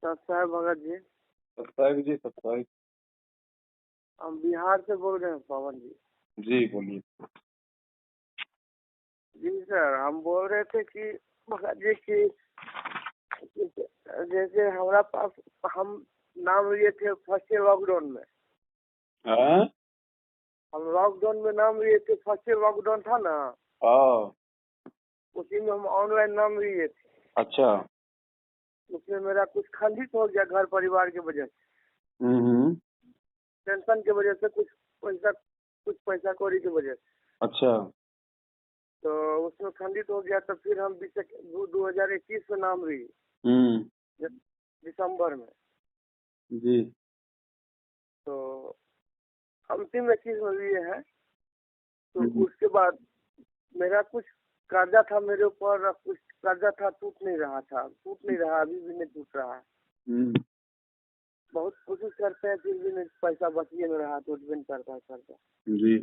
सत्साई भगत जी। सत्साई जी, सत्साई। हम बिहार से बोल रहे हैं पवन जी। जी बोलिए। जी सर, हम बोल रहे थे कि भगत जी की जैसे हमारा पास हम नाम लिए थे फर्स्ट लॉकडाउन में। हाँ हम लॉकडाउन में नाम लिए थे, फर्स्ट लॉकडाउन था ना, हाँ। उसी में हम ऑनलाइन नाम लिए थे। अच्छा। उसमें मेरा कुछ खंडित हो गया घर परिवार की वजह से, हम्म। टेंशन की वजह से, कुछ पैसा कौड़ी की वजह से। अच्छा। तो उसमें खंडित हो गया, तो फिर हम 2021 में नाम लिए, हम्म। दिसंबर में। जी। तो अंतिम 21 में लिए हैं। तो उसके बाद मेरा कुछ कर्जा था मेरे ऊपर, और कुछ कर्जा था, टूट नहीं रहा, अभी भी नहीं टूट रहा है। बहुत कोशिश करते हैं फिर भी नहीं, पैसा बचिए नहीं रहा, टूट भी नहीं करता है कर्जा। जी।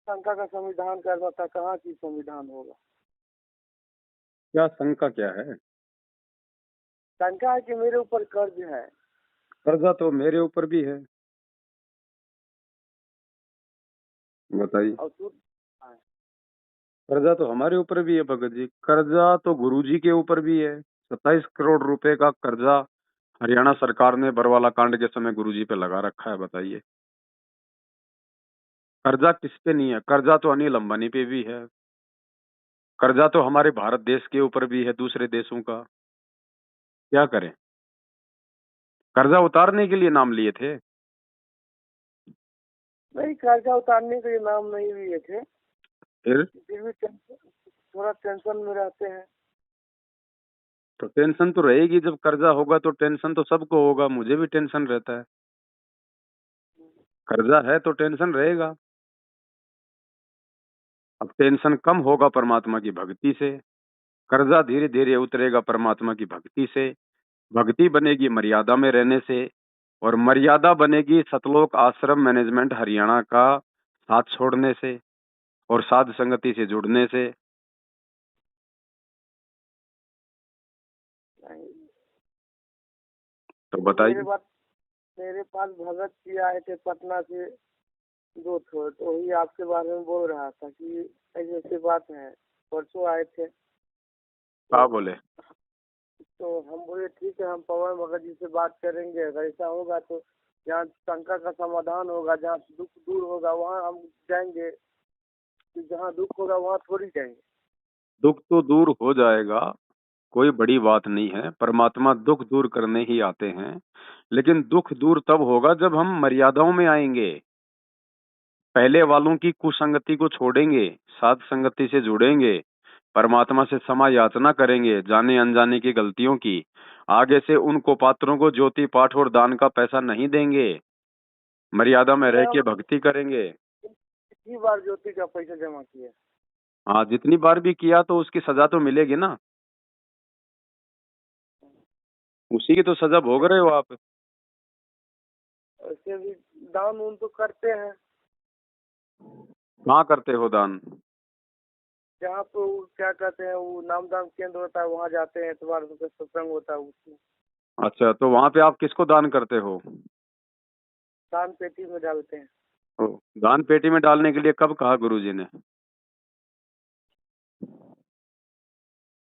शंका का संविधान करना था, कहाँ की संविधान होगा। क्या शंका क्या है? शंका है कि मेरे ऊपर कर्ज है। कर्जा तो मेरे ऊपर भी है, बताइए। और टूट है। कर्जा तो हमारे ऊपर भी है भगत जी, कर्जा तो गुरुजी के ऊपर भी है। 27 करोड़ रुपए का कर्जा हरियाणा सरकार ने बरवाला कांड के समय गुरुजी पे लगा रखा है, बताइए। कर्जा किस पे नहीं है? कर्जा तो अनिल अंबानी पे भी है। कर्जा तो हमारे भारत देश के ऊपर भी है, दूसरे देशों का। क्या करें? कर्जा उतारने के लिए नाम लिए थे। नहीं, कर्जा उतारने के लिए नाम नहीं लिए थे, फिर फिर भी थोड़ा टेंशन में रहते हैं। तो टेंशन तो रहेगी, जब कर्जा होगा तो टेंशन तो सबको होगा, मुझे भी टेंशन रहता है। कर्जा है तो टेंशन रहेगा। अब टेंशन कम होगा परमात्मा की भक्ति से, कर्जा धीरे धीरे उतरेगा परमात्मा की भक्ति से, भक्ति बनेगी मर्यादा में रहने से, और मर्यादा बनेगी सतलोक आश्रम मैनेजमेंट हरियाणा का साथ छोड़ने से और साध संगति से जुड़ने से। नहीं, तो तो बताइए। मेरे पास भगत जी आए थे पटना से, दो ठो, तो वही आपके बारे में बोल रहा था कि ऐसी ऐसी बात है। परसों आए थे, हाँ तो बोले। हम बोले ठीक है, हम पवन भगत जी से बात करेंगे। अगर ऐसा होगा तो जहाँ शंका का समाधान होगा, जहाँ दुख दूर होगा, वहाँ हम जाएंगे। जहाँ दुख होगा वहाँ थोड़ी जाएंगे। दुख तो दूर हो जाएगा, कोई बड़ी बात नहीं है, परमात्मा दुख दूर करने ही आते हैं। लेकिन दुख दूर तब होगा जब हम मर्यादाओं में आएंगे, पहले वालों की कुसंगति को छोड़ेंगे, साध संगति से जुड़ेंगे, परमात्मा से क्षमा याचना करेंगे जाने अनजाने की गलतियों की। आगे से उनको पात्रों को ज्योति पाठ और दान का पैसा नहीं देंगे, मर्यादा में रह के भक्ति करेंगे। कितनी बार ज्योति का पैसा जमा किया। हाँ, जितनी बार भी किया तो उसकी सजा तो मिलेगी ना, उसी की तो सजा भोग रहे हो आप। ऐसे भी दान उन तो करते हैं, कहाँ करते हो दान? जहाँ पे वो क्या कहते हैं, वो नामदान केंद्र होता है, वहाँ जाते हैं, इतवार को सत्संग होता है, उसमें अच्छा, तो वहां पे आप किसको दान करते हो? दान पेटी में डालते हैं। ओ, दान पेटी में डालने के लिए कब कहा गुरुजी ने?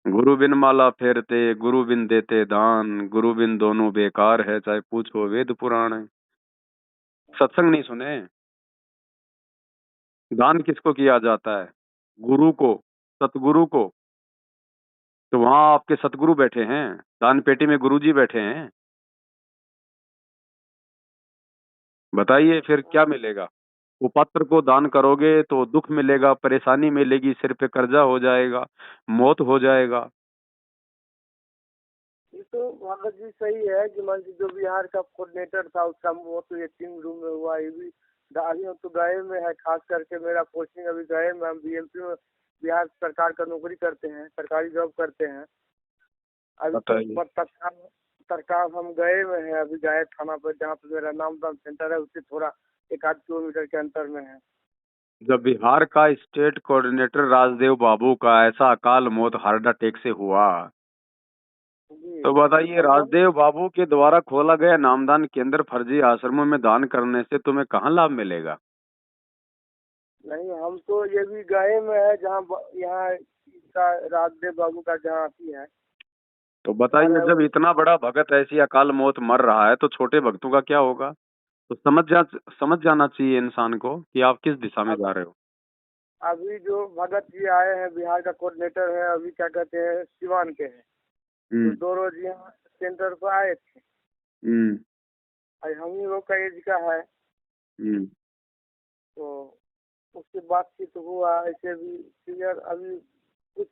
गुरु बिन माला फेरते, गुरु बिन देते दान, गुरु बिन दोनों बेकार है, चाहे पूछो वेद पुराण है। सत्संग नहीं सुने? दान किसको किया जाता है? गुरु को, सतगुरु को। तो वहां आपके सतगुरु बैठे हैं, दान पेटी में गुरुजी बैठे हैं। बताइए फिर क्या मिलेगा? वो पत्र को दान करोगे तो दुख मिलेगा, परेशानी मिलेगी, सिर पे कर्जा हो जाएगा, मौत हो जाएगा। ये तो भगत जी सही है कि मान लीजिए जो बिहार का कोऑर्डिनेटर था उसका वो तो ये 3 रूम में हुआ। ये भी दाढ़ी तो गए में है, खास करके मेरा पोस्टिंग अभी गए में, हम बीएमपी में बिहार सरकार का नौकरी करते हैं, सरकारी जॉब करते हैं। अभी तो बताइए। तत्काल सरकार हम गए में है, अभी गए थाना पर, जहाँ पे मेरा नामदान सेंटर है, उससे थोड़ा 1 आध किलोमीटर के अंतर में है। जब बिहार का स्टेट कोऑर्डिनेटर राजदेव बाबू का ऐसा अकाल मौत हार्ट अटैक से हुआ, जी। तो बताइए, हम राजदेव बाबू के द्वारा खोला गया नामदान केंद्र फर्जी आश्रमों में दान करने से तुम्हें कहाँ लाभ मिलेगा? नहीं, हम तो ये भी गए में है जहाँ यहाँ इसका राजदेव बाबू का जहाँ अथी है, तो घर बताइए, है जब वो। इतना बड़ा भगत ऐसी अकाल मौत मर रहा है तो छोटे भक्तों का क्या होगा? तो समझ जाना चाहिए इंसान को कि आप किस दिशा में अब जा रहे हो। अभी जो भगत जी आए हैं बिहार का कोऑर्डिनेटर है, अभी क्या कहते हैं सिवान के हैं, तो हम्म। 2 रोज यहाँ सेंटर पर आए थे। हम्म। और हम ही लोग का एज का है, हम्म। तो उससे बातचीत हुआ। ऐसे भी क्लियर अभी कुछ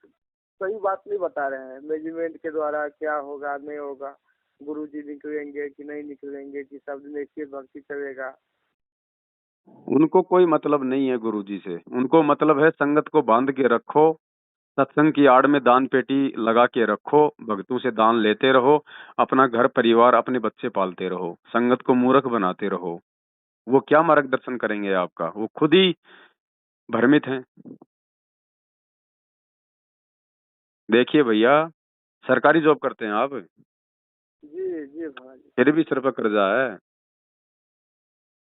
सही बात नहीं बता रहे हैं मैनेजमेंट के द्वारा, क्या होगा नहीं होगा, गुरुजी निकलेंगे कि नहीं निकलेंगे, कि सब दिन ऐसे भक्ति चलेगा। उनको कोई मतलब नहीं है गुरुजी से। उनको मतलब है संगत को बांध के रखो, सत्संग की आड़ में दान पेटी लगा के रखो, भक्तों से दान लेते रहो, अपना घर परिवार अपने बच्चे पालते रहो, संगत को मूर्ख बनाते रहो। वो क्या मार्गदर्शन करेंगे आपका? वो खुद ही भ्रमित हैं। देखिए भैया, सरकारी जॉब करते हैं आप, जी जी भाई। फिर भी सिर पर कर्जा है।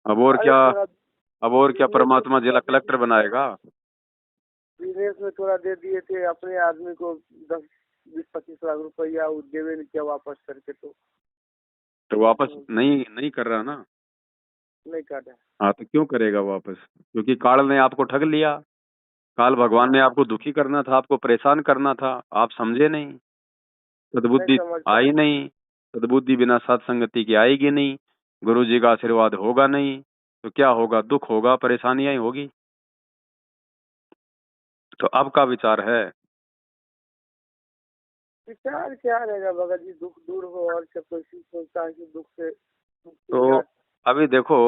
अब और अरे क्या? थोड़ा अब और क्या बिजनेस में परमात्मा थोड़ा जिला दे कलेक्टर दिए थे, बनाएगा? बिजनेस में थोड़ा दे दिए थे अपने आदमी को, 10-20-25 लाख रुपया, वो देवे नहीं किया वापस करके, तो वापस तो नहीं नहीं कर रहा ना। नहीं कर रहे। हाँ, तो क्यों करेगा वापस? क्योंकि काल ने आपको ठग लिया। काल भगवान ने हाँ, आपको दुखी करना था, आपको परेशान करना था, आप समझे नहीं। नहीं सद्बुद्धि समझ आई पाए। नहीं। सद्बुद्धि बिना सत्संगति की आएगी नहीं। गुरु जी का आशीर्वाद होगा नहीं। तो क्या होगा? दुख होगा, परेशानियां ही होगी। तो अब का विचार है? विचार क्या रहेगा भगत जी, दुख दूर हो, और सब कोई सोचता है कि दुख से तो याद। अभी देखो,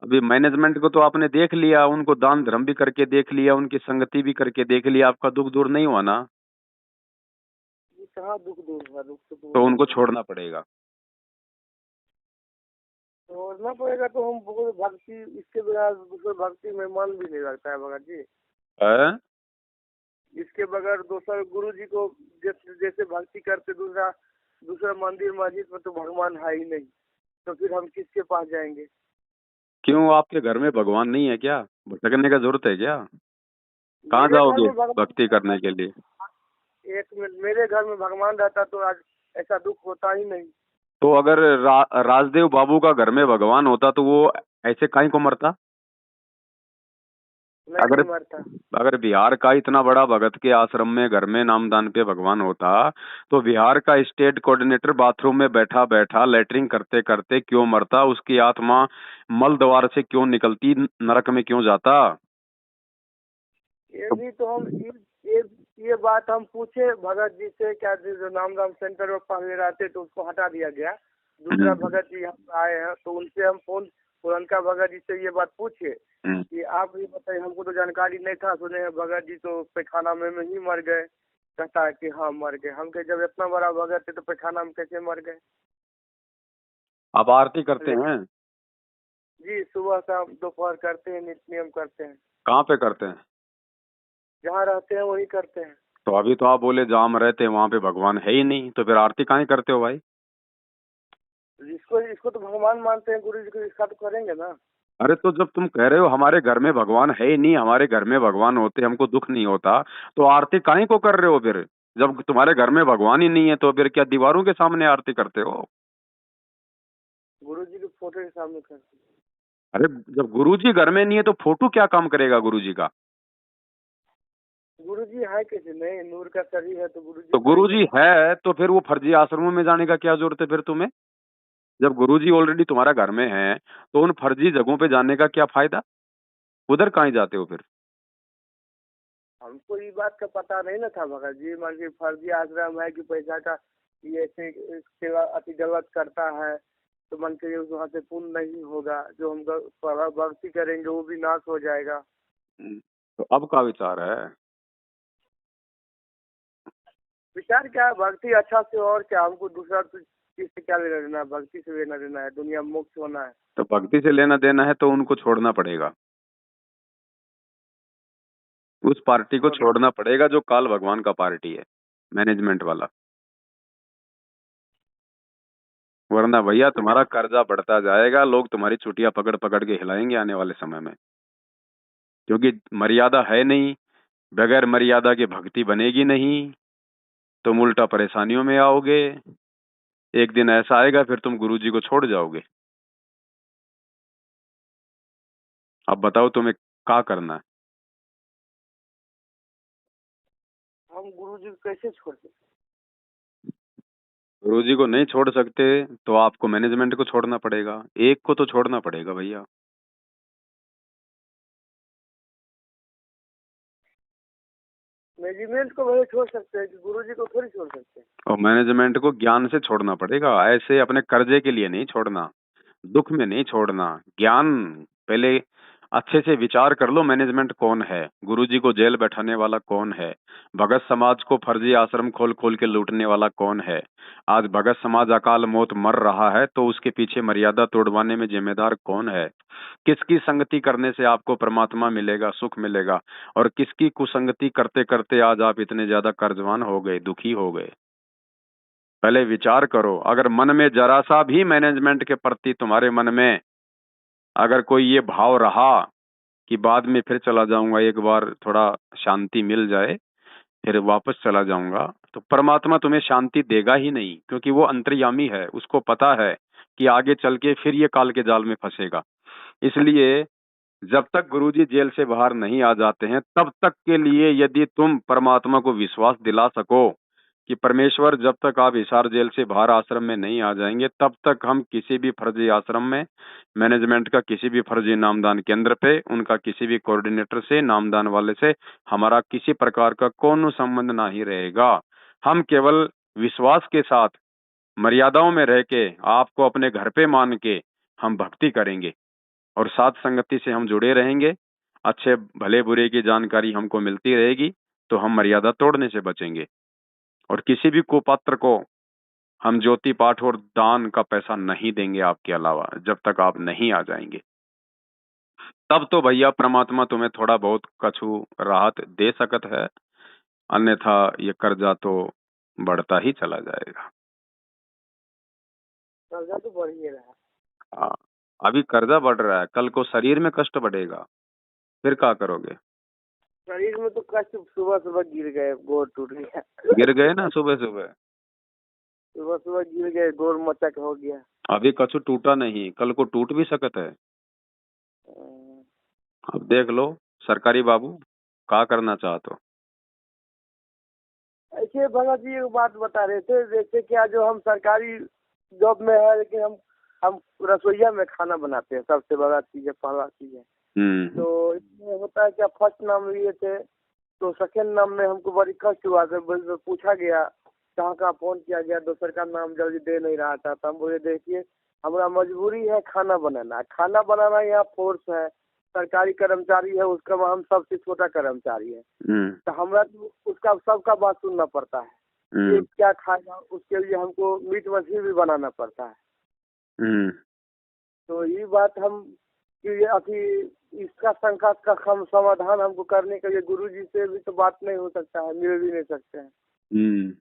अभी मैनेजमेंट को तो आपने देख लिया, उनको दान धर्म भी करके देख लिया, उनकी संगति भी करके देख लिया, आपका दुख दूर नहीं हुआ ना। ये कहाँ दुख दूर हुआ, दुख तो दूर तो हो उनको गया। छोड़ना पड़ेगा। छोड़ना पड़ेगा तो हम बहुत भक्ति, इसके बिना दूसरे भक्ति में मन भी नहीं लगता है भगत जी। है? इसके बगैर दूसरा गुरु जी को जैसे जैसे भक्ति करते, दूसरा दूसरा मंदिर मस्जिद में तो भगवान है ही नहीं, तो फिर हम किसके पास जाएंगे। क्यों, आपके घर में भगवान नहीं है क्या? भटकने का जरूरत है क्या? कहाँ मेरे घर जाओगे में भगवान भक्ति करने रहता के लिए? तो एक मिनट, मेरे घर में भगवान रहता तो आज ऐसा दुख होता ही नहीं। तो अगर राजदेव बाबू का घर में भगवान होता तो वो ऐसे काहे को मरता? नहीं अगर नहीं मरता। अगर बिहार का इतना बड़ा भगत के आश्रम में घर में नामदान पे भगवान होता, तो बिहार का स्टेट कोऑर्डिनेटर बाथरूम में बैठा बैठा लेटरिंग करते करते क्यों मरता? उसकी आत्मा मल द्वार से क्यों निकलती? नरक में क्यों जाता? ये तो भी तो हम ये ये बात हम पूछे भगत जी से, क्या जो नामदान सेंटर में पहले रहते तो उसको हटा दिया गया, दूसरा हम्म। भगत जी यहाँ पे आए हैं, तो उनसे हम फोन, पुरनका भगत जी से ये बात पूछे हम्म। कि आप ही बताइए, हमको तो जानकारी नहीं था, सुने हैं भगत जी तो पैखाना में ही मर गए। कहता है कि हाँ मर गए। हम कहे जब इतना बड़ा भगत है तो पैखाना में कैसे मर गए। आप आरती करते लेकिन हैं? जी सुबह शाम दोपहर करते हैं, नित्य नियम करते हैं, कहाँ पे करते हैं? जहाँ रहते हैं वही करते हैं। तो अभी तो आप बोले जहाँ हम रहते हैं वहां पे भगवान है ही नहीं, तो फिर आरती काहे करते हो भाई? इसको इसको तो भगवान मानते हैं, गुरु जी को इसका तो करेंगे ना। अरे तो जब तुम कह रहे हो हमारे घर में भगवान है ही नहीं, हमारे घर में भगवान होते हमको दुख नहीं होता, तो आरती काहे को कर रहे हो फिर? जब तुम्हारे घर में भगवान ही नहीं है तो फिर क्या दीवारों के सामने आरती करते हो? गुरु जी के फोटो के सामने करते हैं। अरे, जब गुरुजी घर में नहीं है तो फोटो क्या काम करेगा गुरुजी का? गुरु जी है कैसे नहीं, नूर का शरीर है तो गुरु जी तो करेंगे गुरुजी ना। है तो फिर वो फर्जी आश्रमों में जाने का क्या जरूरत है फिर तुम्हें? जब गुरुजी ऑलरेडी तुम्हारा घर में है तो उन फर्जी जगहों पे जाने का क्या फायदा? उधर काहे जाते हो फिर? हमको ये बात का पता नहीं ना था भगत जी, मान के फर्जी आश्रम है कि पैसा का ये ऐसे सेवा अति गलत करता है, तो मन के वहाँ से पुण्य नहीं होगा, जो हम भक्ति करेंगे वो भी नाश हो जाएगा। तो अब का विचार है? विचार क्या है, भक्ति अच्छा से, और क्या, हमको दूसरा तो चीज से क्या लेना देना है, भक्ति से लेना देना है, दुनिया में मुक्त होना है। तो भक्ति से लेना देना है तो उनको छोड़ना पड़ेगा। उस पार्टी को छोड़ना। छोड़ना पड़ेगा जो काल भगवान का पार्टी है, मैनेजमेंट वाला। वरना भैया तुम्हारा कर्जा बढ़ता जाएगा, लोग तुम्हारी चुटिया पकड़ पकड़ के हिलाएंगे आने वाले समय में, क्योंकि मर्यादा है नहीं। बगैर मर्यादा की भक्ति बनेगी नहीं, तुम उल्टा परेशानियों में आओगे। एक दिन ऐसा आएगा फिर तुम गुरुजी को छोड़ जाओगे। अब बताओ तुम्हें क्या करना है। हम गुरुजी को कैसे छोड़ सकते? गुरुजी को नहीं छोड़ सकते तो आपको मैनेजमेंट को छोड़ना पड़ेगा, एक को तो छोड़ना पड़ेगा भैया। मैनेजमेंट को वही छोड़ सकते हैं कि गुरुजी को थोड़ी छोड़ सकते हैं। और मैनेजमेंट को ज्ञान से छोड़ना पड़ेगा, ऐसे अपने कर्जे के लिए नहीं छोड़ना, दुख में नहीं छोड़ना। ज्ञान पहले अच्छे से विचार कर लो, मैनेजमेंट कौन है, गुरुजी को जेल बैठाने वाला कौन है, भगत समाज को फर्जी आश्रम खोल खोल के लूटने वाला कौन है। आज भगत समाज अकाल मौत मर रहा है तो उसके पीछे मर्यादा तोड़वाने में जिम्मेदार कौन है। किसकी संगति करने से आपको परमात्मा मिलेगा, सुख मिलेगा, और किसकी कुसंगति करते करते आज आप इतने ज्यादा कर्जवान हो गए, दुखी हो गए। पहले विचार करो। अगर मन में जरा सा भी मैनेजमेंट के प्रति तुम्हारे मन में अगर कोई ये भाव रहा कि बाद में फिर चला जाऊंगा, एक बार थोड़ा शांति मिल जाए फिर वापस चला जाऊंगा, तो परमात्मा तुम्हें शांति देगा ही नहीं, क्योंकि वो अंतर्यामी है, उसको पता है कि आगे चल के फिर ये काल के जाल में फंसेगा। इसलिए जब तक गुरुजी जेल से बाहर नहीं आ जाते हैं तब तक के लिए यदि तुम परमात्मा को विश्वास दिला सको कि परमेश्वर जब तक आप हिसार जेल से बाहर आश्रम में नहीं आ जाएंगे तब तक हम किसी भी फर्जी आश्रम में, मैनेजमेंट का किसी भी फर्जी नामदान केंद्र पे, उनका किसी भी कोऑर्डिनेटर से, नामदान वाले से हमारा किसी प्रकार का कोई संबंध नहीं रहेगा। हम केवल विश्वास के साथ मर्यादाओं में रह के आपको अपने घर पे मान के हम भक्ति करेंगे और साथ संगति से हम जुड़े रहेंगे। अच्छे भले बुरे की जानकारी हमको मिलती रहेगी तो हम मर्यादा तोड़ने से बचेंगे, और किसी भी कुपात्र को हम ज्योति पाठ और दान का पैसा नहीं देंगे आपके अलावा, जब तक आप नहीं आ जाएंगे। तब तो भैया परमात्मा तुम्हें थोड़ा बहुत कछु राहत दे सकत है, अन्यथा ये कर्जा तो बढ़ता ही चला जाएगा। कर्जा तो बढ़ ही रहा है। हाँ, अभी कर्जा बढ़ रहा है, कल को शरीर में कष्ट बढ़ेगा, फिर क्या करोगे। शरीर में तो कष्ट, सुबह सुबह गिर गए, गोड़ टूट गया। गिर गए ना सुबह सुबह, सुबह सुबह गिर गए, गोड़ मचक हो गया। अभी कछु टूटा नहीं, कल को टूट भी सकता है। अब देख लो सरकारी बाबू, क्या करना चाहते हो। ऐसे भगत जी एक बात बता रहे थे, जैसे क्या जो हम सरकारी जॉब में है लेकिन हम रसोईया में खाना बनाते हैं, सबसे बड़ा चीज है, पहला चीज है। तो इसमें होता है क्या, फर्स्ट नाम लिए थे तो सेकंड नाम में हमको बड़ी कष्ट हुआ, तो पूछा गया कहाँ कहाँ फोन किया गया, दूसर का नाम जल्दी दे नहीं रहा था। तो हम बोले देखिए हमारा मजबूरी है खाना बनाना यहाँ फोर्स है, सरकारी कर्मचारी है, उसका हम सबसे छोटा कर्मचारी है। तो हमारा तो उसका सबका बात सुनना पड़ता है, ये क्या खाएगा, उसके लिए हमको मीट मछली भी बनाना पड़ता है। तो ये बात हम कि अभी इसका शंका का समाधान हमको करने के लिए गुरुजी से भी तो बात नहीं हो सकता है, मिल भी नहीं सकते हैं।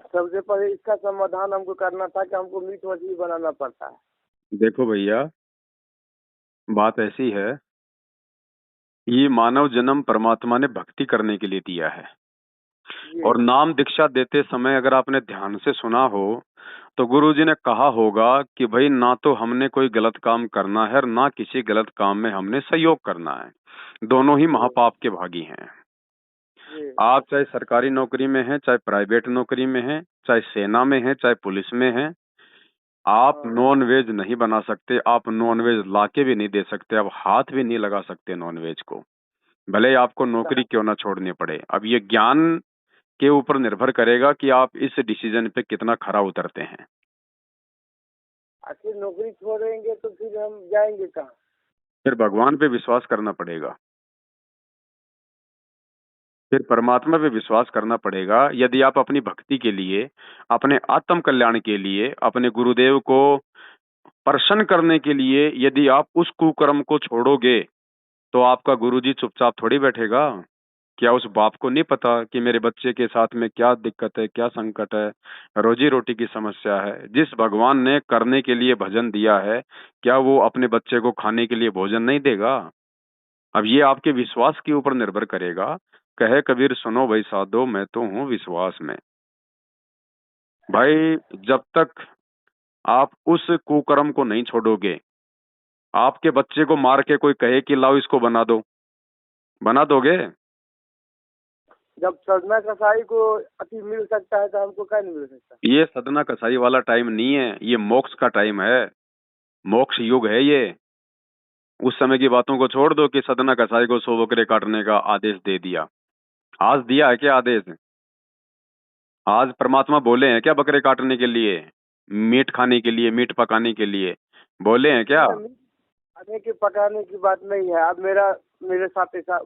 सबसे पहले इसका समाधान हमको करना था कि हमको मीट मछली बनाना पड़ता है। देखो भैया बात ऐसी है, ये मानव जन्म परमात्मा ने भक्ति करने के लिए दिया है, और नाम दीक्षा देते समय अगर आपने ध्यान से सुना हो तो गुरुजी ने कहा होगा कि भाई ना तो हमने कोई गलत काम करना है और ना किसी गलत काम में हमने सहयोग करना है, दोनों ही महापाप के भागी हैं। आप चाहे सरकारी नौकरी में हैं, चाहे प्राइवेट नौकरी में हैं, चाहे सेना में हैं, चाहे पुलिस में हैं, आप नॉन वेज नहीं बना सकते, आप नॉन वेज लाके भी नहीं दे सकते, आप हाथ भी नहीं लगा सकते नॉन वेज को, भले ही आपको नौकरी क्यों ना छोड़नी पड़े। अब ये ज्ञान के ऊपर निर्भर करेगा कि आप इस डिसीजन पे कितना खरा उतरते हैं। आखिर नौकरी छोड़ेंगे तो फिर हम जाएंगे कहाँ? फिर भगवान पे विश्वास करना पड़ेगा, फिर परमात्मा पे विश्वास करना पड़ेगा। यदि आप अपनी भक्ति के लिए, अपने आत्म कल्याण के लिए, अपने गुरुदेव को प्रसन्न करने के लिए यदि आप उस कुकर्म को छोड़ोगे तो आपका गुरुजी चुपचाप थोड़ी बैठेगा। क्या उस बाप को नहीं पता कि मेरे बच्चे के साथ में क्या दिक्कत है, क्या संकट है, रोजी रोटी की समस्या है? जिस भगवान ने करने के लिए भजन दिया है, क्या वो अपने बच्चे को खाने के लिए भोजन नहीं देगा? अब ये आपके विश्वास के ऊपर निर्भर करेगा। कहे कबीर सुनो भाई साधो, मैं तो हूं विश्वास में। भाई जब तक आप उस कुकर्म को नहीं छोड़ोगे, आपके बच्चे को मार के कोई कहे कि लाओ इसको बना दो, बना दोगे? जब सजना कसाई को अति मिल सकता है तो हमको क्या नहीं मिल सकता? ये सदना कसाई वाला टाइम नहीं है, ये मोक्ष का टाइम है, मोक्ष युग है ये। उस समय की बातों को छोड़ दो कि सदना कसाई को 100 बकरे काटने का आदेश दे दिया। आज दिया है क्या आदेश? आज परमात्मा बोले हैं क्या बकरे काटने के लिए, मीट खाने के लिए, मीट पकाने के लिए बोले हैं क्या? खाने के पकाने की बात नहीं है। अब मेरे साथ ऐसा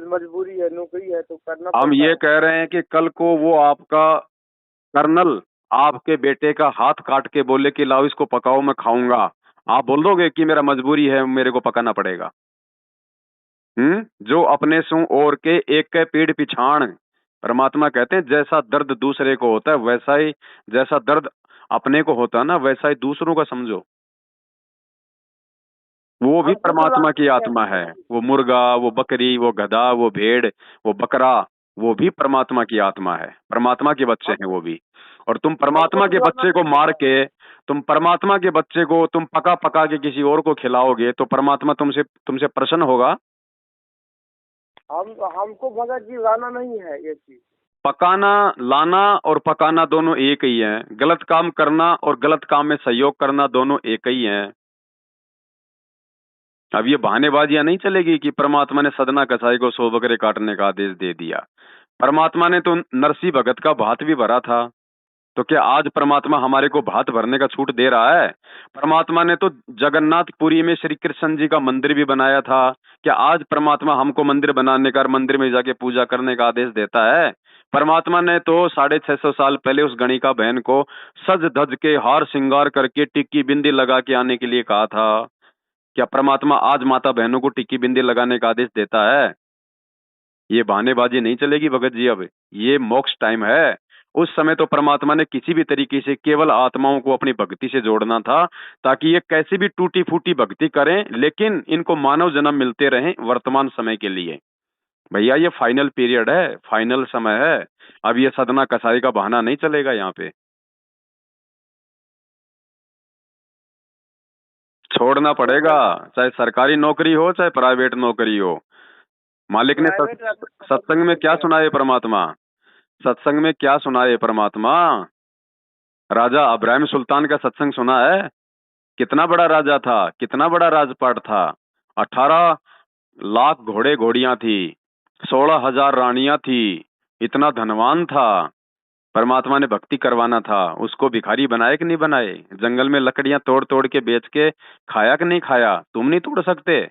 मजबूरी है, नौकरी है तो करना हम पड़ता ये है। कह रहे हैं कि कल को वो आपका कर्नल आपके बेटे का हाथ काट के बोले कि लाओ इसको पकाओ मैं खाऊंगा, आप बोल दोगे कि मेरा मजबूरी है, मेरे को पकाना पड़ेगा? जो अपने सु और के एक के पीड़ पिछाड़। परमात्मा कहते हैं जैसा दर्द दूसरे को होता है वैसा ही, जैसा दर्द अपने को होता है ना वैसा ही दूसरों का समझो। वो भी हमको तो परमात्मा की लगता आत्मा है। वो मुर्गा, वो बकरी, वो गधा, वो भेड़, वो बकरा, वो भी परमात्मा की आत्मा है, परमात्मा के बच्चे हैं वो भी। और तुम हमको परमात्मा तो के डर बच्चे को लगता मार है। के, तुम परमात्मा के बच्चे को तुम पका पका के किसी और को खिलाओगे तो परमात्मा तुमसे तुमसे प्रसन्न होगा? हमको भगत जी लाना नहीं है ये चीज। पकाना, लाना और पकाना दोनों एक ही हैं। गलत काम करना और गलत काम में सहयोग करना दोनों एक ही हैं। अब ये बहानेबाजियां नहीं चलेगी कि परमात्मा ने सदना कसाई को 100 बकरे काटने का आदेश दे दिया। परमात्मा ने तो नरसी भगत का भात भी भरा था, तो क्या आज परमात्मा हमारे को भात भरने का छूट दे रहा है? परमात्मा ने तो जगन्नाथपुरी में श्री कृष्ण जी का मंदिर भी बनाया था। क्या आज परमात्मा हमको मंदिर बनाने का और मंदिर में जाके पूजा करने का आदेश देता है? परमात्मा ने तो 650 साल पहले उस गणिका बहन को सज धज के हार श्रृंगार करके टिक्की बिंदी लगा के आने के लिए कहा था। क्या परमात्मा आज माता बहनों को टिक्की बिंदी लगाने का आदेश देता है? ये बहानेबाजी नहीं चलेगी भगत जी। अब ये मोक्ष टाइम है। उस समय तो परमात्मा ने किसी भी तरीके से केवल आत्माओं को अपनी भक्ति से जोड़ना था, ताकि ये कैसी भी टूटी फूटी भक्ति करें लेकिन इनको मानव जन्म मिलते रहें वर्तमान समय के लिए। भैया ये फाइनल पीरियड है, फाइनल समय है। अब ये सदना कसाई का बहाना नहीं चलेगा यहाँ पे। छोड़ना पड़ेगा, चाहे सरकारी नौकरी हो चाहे प्राइवेट नौकरी हो। मालिक ने प्राइवेट रहना पसंद सत्संग नहीं में क्या करते हैं। सुनाए परमात्मा? सत्संग में क्या सुनाए परमात्मा? राजा अब्राहिम सुल्तान का सत्संग सुना है? कितना बड़ा राजा था, कितना बड़ा राजपाट था। 18 लाख घोड़े घोड़ियां थी, 16,000 रानियां थी, इतना धनवान था। परमात्मा ने भक्ति करवाना था, उसको भिखारी बनाए कि नहीं बनाए? जंगल में लकड़ियां तोड़ तोड़ के बेच के खाया कि नहीं खाया? तुम नहीं तोड़ सकते?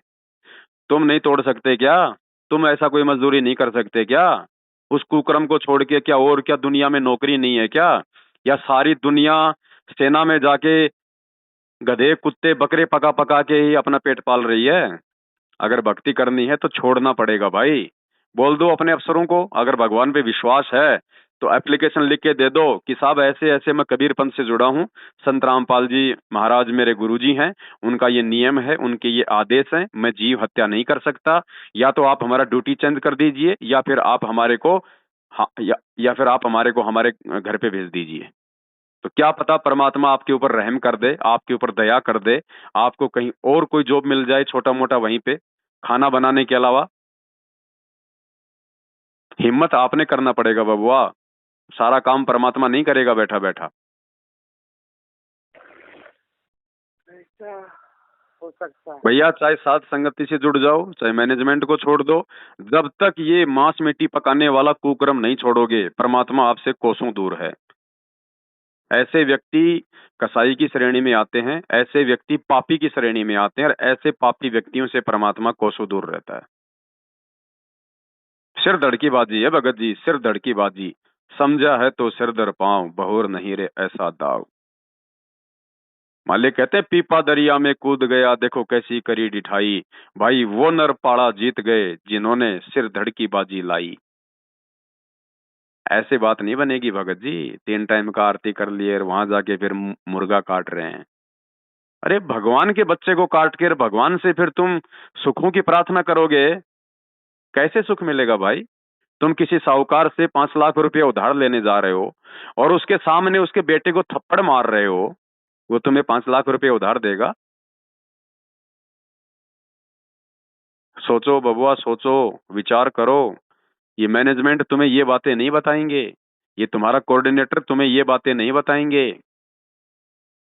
तुम नहीं तोड़ सकते क्या? तुम ऐसा कोई मजदूरी नहीं कर सकते क्या? उस कुकर्म को छोड़ के क्या और क्या दुनिया में नौकरी नहीं है क्या? या सारी दुनिया सेना में जाके गधे कुत्ते बकरे पका पका के ही अपना पेट पाल रही है? अगर भक्ति करनी है तो छोड़ना पड़ेगा भाई। बोल दो अपने अफसरों को, अगर भगवान पे विश्वास है तो एप्लीकेशन लिख के दे दो कि साहब ऐसे ऐसे मैं कबीर पंथ से जुड़ा हूँ, संत रामपाल जी महाराज मेरे गुरुजी हैं, उनका ये नियम है, उनके ये आदेश हैं, मैं जीव हत्या नहीं कर सकता। या तो आप हमारा ड्यूटी चेंज कर दीजिए या फिर आप हमारे को या फिर आप हमारे को हमारे घर पे भेज दीजिए। तो क्या पता परमात्मा आपके ऊपर रहम कर दे, आपके ऊपर दया कर दे, आपको कहीं और कोई जॉब मिल जाए छोटा मोटा वहीं पे खाना बनाने के अलावा। हिम्मत आपने करना पड़ेगा बबुआ, सारा काम परमात्मा नहीं करेगा बैठा बैठा। ऐसा हो सकता है। भैया चाहे साथ संगति से जुड़ जाओ चाहे मैनेजमेंट को छोड़ दो, जब तक ये मांस मिट्टी पकाने वाला कुकर्म नहीं छोड़ोगे परमात्मा आपसे कोसों दूर है। ऐसे व्यक्ति कसाई की श्रेणी में आते हैं, ऐसे व्यक्ति पापी की श्रेणी में आते हैं, और ऐसे पापी व्यक्तियों से परमात्मा कोसों दूर रहता है। सिर धड़ की बाजी है भगत जी, सिर धड़ की बाजी। समझा है तो सिर धड़ पांव, बहोर नहीं रे ऐसा दाव। मालिक कहते हैं पीपा दरिया में कूद गया, देखो कैसी करी डिठाई। भाई वो नर पाड़ा जीत गए जिन्होंने सिर धड़ की बाजी लाई। ऐसे बात नहीं बनेगी भगत जी। 3 टाइम का आरती कर लिए और वहां जाके फिर मुर्गा काट रहे हैं। अरे भगवान के बच्चे को काट कर भगवान से फिर तुम सुखों की प्रार्थना करोगे, कैसे सुख मिलेगा भाई? तुम किसी साहूकार से 5 लाख रुपए उधार लेने जा रहे हो और उसके सामने उसके बेटे को थप्पड़ मार रहे हो, वो तुम्हें 5 लाख रुपए उधार देगा? सोचो बबुआ, सोचो, विचार करो। ये मैनेजमेंट तुम्हें ये बातें नहीं बताएंगे, ये तुम्हारा कोऑर्डिनेटर तुम्हें ये बातें नहीं बताएंगे,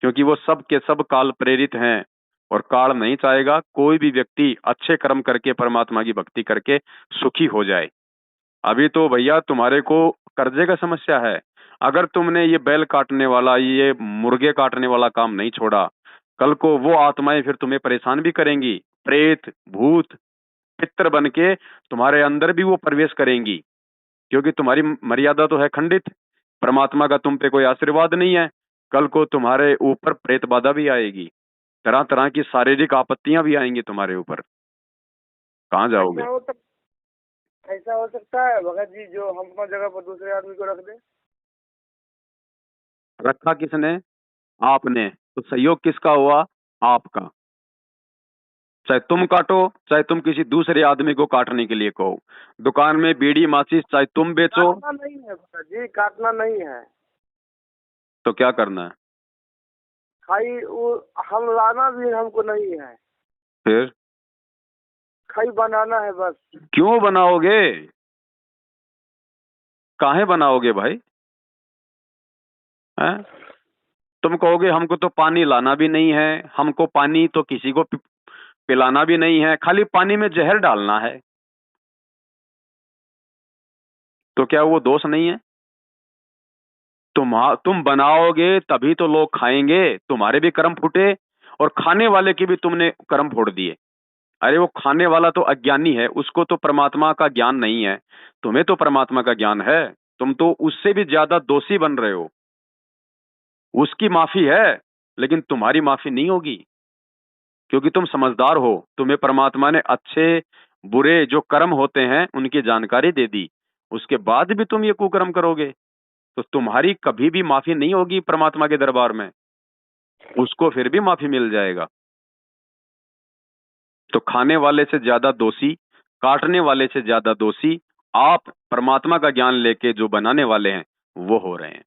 क्योंकि वो सब के सब काल प्रेरित हैं। और काल नहीं चाहेगा कोई भी व्यक्ति अच्छे कर्म करके परमात्मा की भक्ति करके सुखी हो जाए। अभी तो भैया तुम्हारे को कर्जे का समस्या है। अगर तुमने ये बैल काटने वाला, ये मुर्गे काटने वाला काम नहीं छोड़ा, कल को वो आत्माएं फिर तुम्हें परेशान भी करेंगी। प्रेत, भूत, पितर बन के तुम्हारे अंदर भी वो प्रवेश करेंगी, क्योंकि तुम्हारी मर्यादा तो है खंडित। परमात्मा का तुम पे कोई आशीर्वाद नहीं है। कल को तुम्हारे ऊपर प्रेत बाधा भी आएगी, तरह तरह की शारीरिक आपत्तियां भी आएंगी तुम्हारे ऊपर। कहाँ जाओगे? ऐसा हो सकता है भगत जी जो हम अपना जगह पर दूसरे आदमी को रख दे? रखा किसने? आपने। तो सहयोग किसका हुआ? आपका। चाहे तुम काटो, चाहे तुम किसी दूसरे आदमी को काटने के लिए कहो। दुकान में बीड़ी माचिस चाहे तुम बेचो। काटना नहीं है भगत जी, काटना नहीं है। तो क्या करना है? खाई वो हम लाना भी हमको नहीं है, फिर खाई बनाना है बस। क्यों बनाओगे? काहे बनाओगे भाई? हैं? तुम कहोगे हमको तो पानी लाना भी नहीं है, हमको पानी तो किसी को पिलाना भी नहीं है, खाली पानी में जहर डालना है। तो क्या वो दोष नहीं है? तुम बनाओगे तभी तो लोग खाएंगे। तुम्हारे भी कर्म फूटे और खाने वाले के भी तुमने कर्म फोड़ दिए। अरे वो खाने वाला तो अज्ञानी है, उसको तो परमात्मा का ज्ञान नहीं है। तुम्हें तो परमात्मा का ज्ञान है। तुम तो उससे भी ज्यादा दोषी बन रहे हो। उसकी माफी है, लेकिन तुम्हारी माफी नहीं होगी, क्योंकि तुम समझदार हो। तुम्हें परमात्मा ने अच्छे बुरे जो कर्म होते हैं उनकी जानकारी दे दी, उसके बाद भी तुम ये कुकर्म करोगे, तो तुम्हारी कभी भी माफी नहीं होगी परमात्मा के दरबार में। उसको फिर भी माफी मिल जाएगा। तो खाने वाले से ज्यादा दोषी, काटने वाले से ज्यादा दोषी आप परमात्मा का ज्ञान लेके जो बनाने वाले हैं वो हो रहे हैं।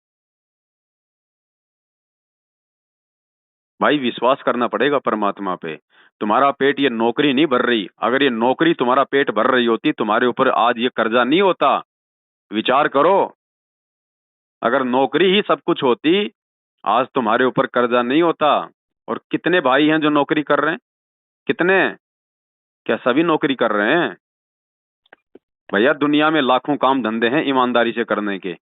भाई विश्वास करना पड़ेगा परमात्मा पे। तुम्हारा पेट ये नौकरी नहीं भर रही। अगर ये नौकरी तुम्हारा पेट भर रही होती, तुम्हारे ऊपर आज ये कर्जा नहीं होता। विचार करो, अगर नौकरी ही सब कुछ होती, आज तुम्हारे ऊपर कर्जा नहीं होता। और कितने भाई हैं जो नौकरी कर रहे हैं? कितने? क्या सभी नौकरी कर रहे हैं? भैया दुनिया में लाखों काम धंधे हैं ईमानदारी से करने के।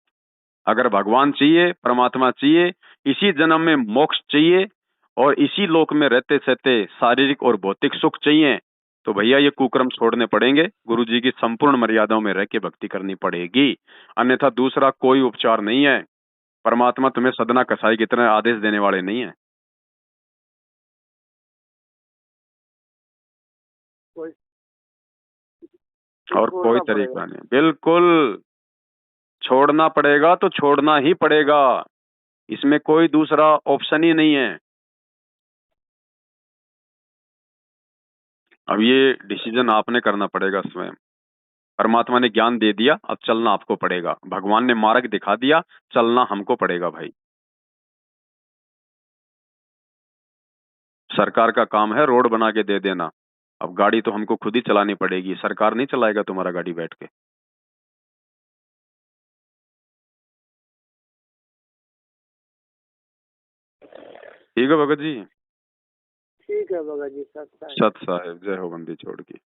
अगर भगवान चाहिए, परमात्मा चाहिए, इसी जन्म में मोक्ष चाहिए और इसी लोक में रहते सहते शारीरिक और भौतिक सुख चाहिए, तो भैया ये कुकर्म छोड़ने पड़ेंगे। गुरु जी की संपूर्ण मर्यादाओं में रह के भक्ति करनी पड़ेगी, अन्यथा दूसरा कोई उपचार नहीं है। परमात्मा तुम्हें सदना कसाई की तरह आदेश देने वाले नहीं है। कोई और कोई छोड़ना तरीका पड़ेगा। नहीं, बिल्कुल छोड़ना पड़ेगा तो छोड़ना ही पड़ेगा। इसमें कोई दूसरा ऑप्शन ही नहीं है। अब ये डिसीजन आपने करना पड़ेगा स्वयं। परमात्मा ने ज्ञान दे दिया, अब चलना आपको पड़ेगा। भगवान ने मार्ग दिखा दिया, चलना हमको पड़ेगा भाई। सरकार का काम है रोड बना के दे देना, अब गाड़ी तो हमको खुद ही चलानी पड़ेगी। सरकार नहीं चलाएगा तुम्हारा गाड़ी बैठ के। ठीक है भगत जी। ठीक है भगत जी, सत्ता है। सत साहेब, जय हो बंदी छोड़ की।